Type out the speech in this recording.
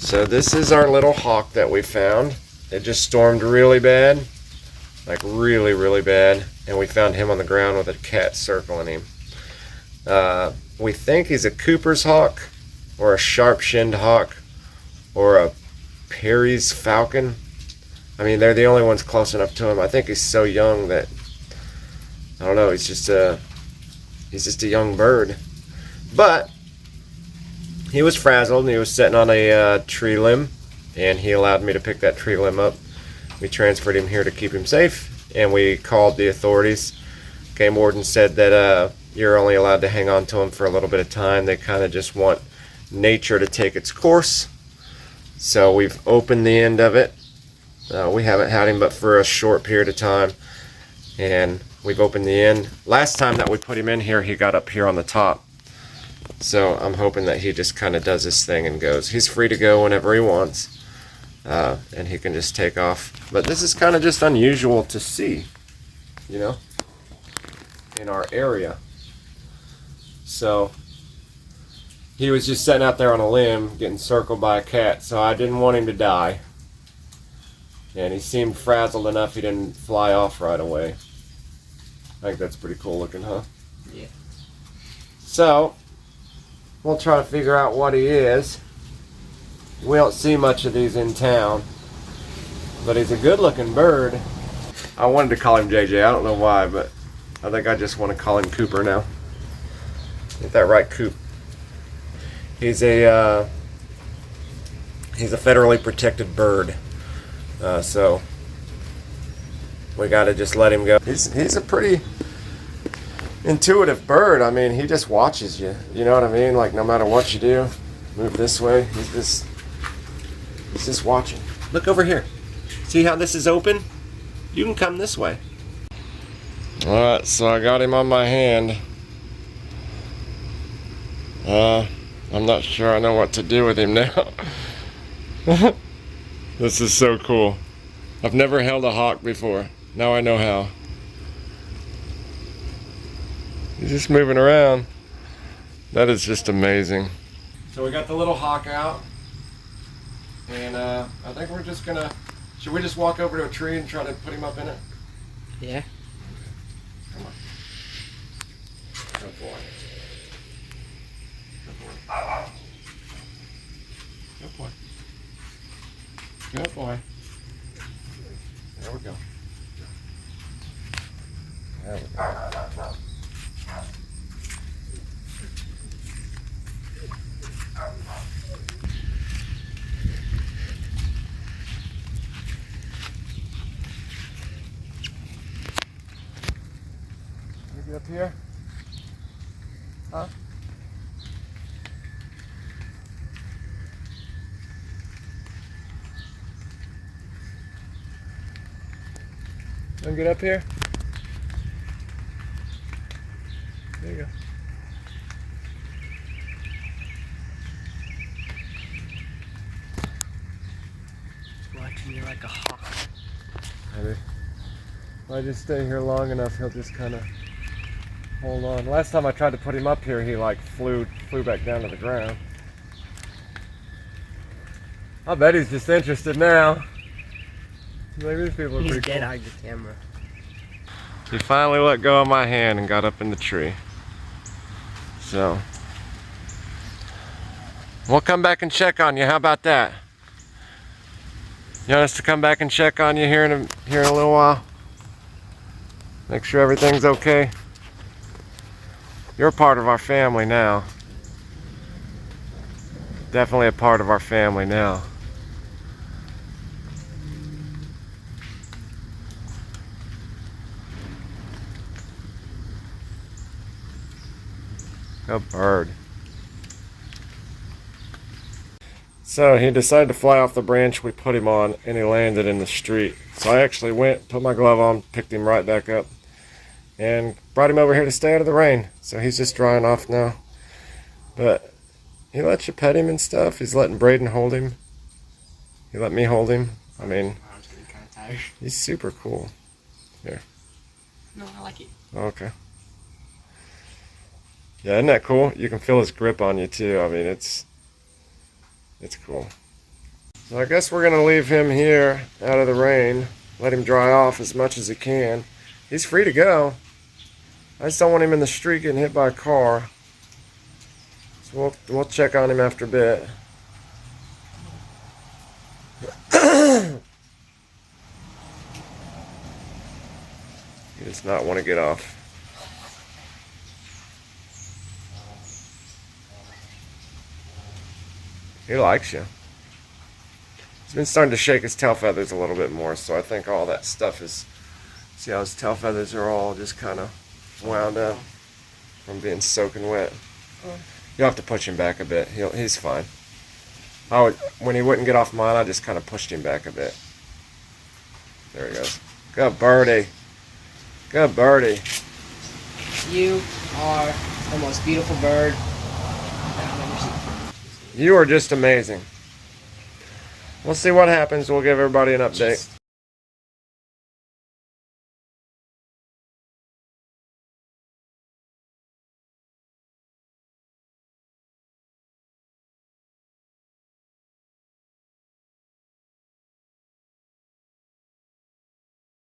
So this is our little hawk that we found. It just stormed really bad, like really, really bad, and we found him on the ground with a cat circling him. We think he's a Cooper's hawk, or a sharp-shinned hawk, or a Perry's falcon. I mean, they're the only ones close enough to him. I think he's so young that, I don't know, he's just a young bird. But he was frazzled and he was sitting on a tree limb, and he allowed me to pick that tree limb up. We transferred him here to keep him safe, and we called the authorities. Game warden said that you're only allowed to hang on to him for a little bit of time. They kind of just want nature to take its course. So we've opened the end of it. We haven't had him but for a short period of time, and we've opened the end. Last time that we put him in here, he got up here on the top. So I'm hoping that he just kind of does his thing and goes. He's free to go whenever he wants, and he can just take off. But this is kind of just unusual to see, you know, in our area. So he was just sitting out there on a limb getting circled by a cat, so I didn't want him to die. And he seemed frazzled enough he didn't fly off right away. I think that's pretty cool looking, huh? Yeah. So we'll try to figure out what he is. We don't see much of these in town, but he's a good looking bird. I wanted to call him JJ, I don't know why, but I think I just want to call him Cooper now. Ain't that right, Coop? He's a federally protected bird, so we got to just let him go. He's a pretty intuitive bird. I mean, he just watches you. You know what I mean? Like, no matter what you do, move this way. He's just watching. Look over here. See how this is open? You can come this way. All right, so I got him on my hand. I'm not sure I know what to do with him now. This is so cool. I've never held a hawk before. Now I know how. He's just moving around. That is just amazing. So we got the little hawk out, and I think we're just gonna, should we just walk over to a tree and try to put him up in it? Yeah. Come on. Good boy. Good boy. Good boy. There we go. There we go. Can you get up here? Huh? Wanna get up here? There you go. He's watching you like a hawk. Maybe. If I just stay here long enough, he'll just kind of hold on. Last time I tried to put him up here, he like flew back down to the ground. I bet he's just interested now. Maybe these people are He's pretty cool. dead-eyed the camera. He finally let go of my hand and got up in the tree. So we'll come back and check on you. How about that? You want us to come back and check on you here in a little while? Make sure everything's okay. You're a part of our family now. Definitely a part of our family now. Good bird. So he decided to fly off the branch we put him on, and he landed in the street. So I actually went, put my glove on, picked him right back up, and brought him over here to stay out of the rain. So he's just drying off now. But he lets you pet him and stuff. He's letting Braden hold him. He let me hold him. I mean, I'm getting kind of tired. he's super cool. Here. No, I like it. Okay. Yeah, isn't that cool? You can feel his grip on you too. I mean, it's cool. So I guess we're gonna leave him here out of the rain. Let him dry off as much as he can. He's free to go. I just don't want him in the street getting hit by a car. So we'll check on him after a bit. He does not want to get off. He likes you. He's been starting to shake his tail feathers a little bit more, so I think all that stuff is... See how his tail feathers are all just kind of wound up from being soaking wet. You'll have to push him back a bit. He's fine. When he wouldn't get off mine, I just kind of pushed him back a bit. There he goes. Good birdie. Good birdie. You are the most beautiful bird I've ever seen. You are just amazing. We'll see what happens. We'll give everybody an update.